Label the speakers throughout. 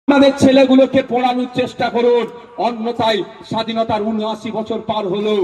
Speaker 1: আপনাদের ছেলেগুলোকে পড়ানোর চেষ্টা করুন, অন্যথায় স্বাধীনতার ৭৯ বছর পার হলো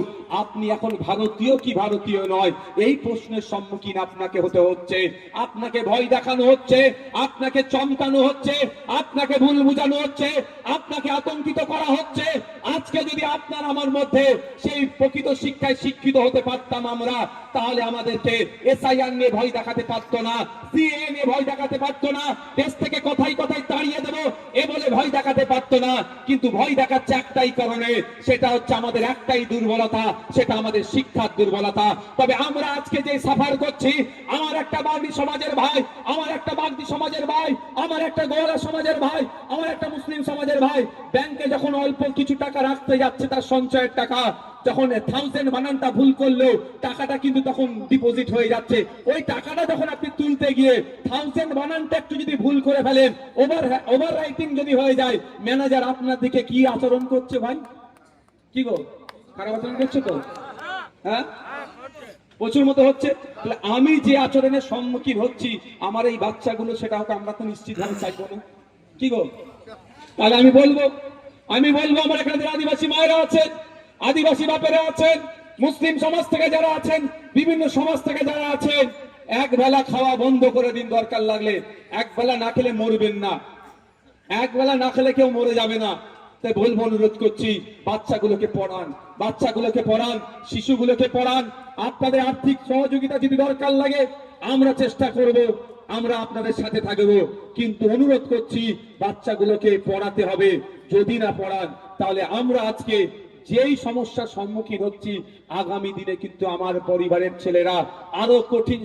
Speaker 1: আপনি এখন ভারতীয় কি ভারতীয় নয় এই প্রশ্নের সম্মুখীন আপনাকে হতে হচ্ছে। আপনাকে ভয় দেখানো হচ্ছে, আপনাকে চমকানো হচ্ছে, আপনাকে ভুল বুঝানো হচ্ছে, আপনাকে আতঙ্কিত করা হচ্ছে। আজকে যদি আপনার আমার মধ্যে সেই প্রকৃত শিক্ষায় শিক্ষিত হতে পারতাম আমরা, তাহলে আমাদেরকে এসআইআর নিয়ে ভয় দেখাতে পারতো না, সিএএ নিয়ে ভয় দেখাতে পারতো না, দেশ থেকে কথাই কথাই তাড়িয়ে দেবো এ বলে ভয় দেখাতে পারতো না। কিন্তু ভয় দেখাচ্ছে একটাই কারণে, সেটা হচ্ছে আমাদের একটাই দুর্বলতা, সেটা আমাদের শিক্ষার দুর্বলতা। তবে আমরা আজকে যে সাফার করছি, আমার একটা বাগদি সমাজের ভাই, আমার একটা বাগদি সমাজের ভাই, আমার একটা গোয়ালা সমাজের ভাই, আমার একটা মুসলিম সমাজের ভাই ব্যাংকে যখন অল্প কিছু টাকা রাখতে যাচ্ছে, তার সঞ্চয়ের টাকা, যখন 1000 বানানটা ভুল করলো টাকাটা কিন্তু তখন ডিপোজিট হয়ে যাচ্ছে। ওই টাকাটা যখন আপনি তুলতে গিয়ে 1000 বানানটা একটু যদি ভুল করে ফেলেন, ওভার রাইটিং যদি হয়ে যায়, ম্যানেজার আপনার দিকে কি আচরণ করছে ভাই? কি গো, খারাপ আচরণ করছে তো? হ্যাঁ, প্রচুর মতো হচ্ছে। তাহলে আমি যে আচরণের সম্মুখীন হচ্ছি আমার এই বাচ্চাগুলো, সেটা হয়তো আমরা তো নিশ্চিত ভাবে চাইবো না। কি গো, তাহলে আমি বলবো আমার এখানে আদিবাসী মায়েরা আছেন, আদিবাসী বাপেরা আছেন, মুসলিম সমাজ থেকে যারা আছেন, বিভিন্ন সমাজ থেকে যারা আছেন, এক বেলা খাওয়া বন্ধ করে দিন, দরকার লাগলে এক বেলা না খেলে মরবেন না, এক বেলা না খেলে কেউ মরে যাবে না। তাই বলবো, অনুরোধ করছি, বাচ্চাগুলোকে পড়ান, বাচ্চাগুলোকে পড়ান, শিশুগুলোকে পড়ান। আপনাদের আর্থিক সহযোগিতা যদি দরকার লাগে আমরা চেষ্টা করব, আমরা আপনাদের সাথে থাকবো, কিন্তু অনুরোধ করছি বাচ্চাগুলোকে পড়াতে হবে। যদি না পড়ান তাহলে আমরা আজকে যেই সমস্যার সম্মুখীন হচ্ছি, আগামী দিনে কিন্তু আমার পরিবারের ছেলেরা আরো কঠিন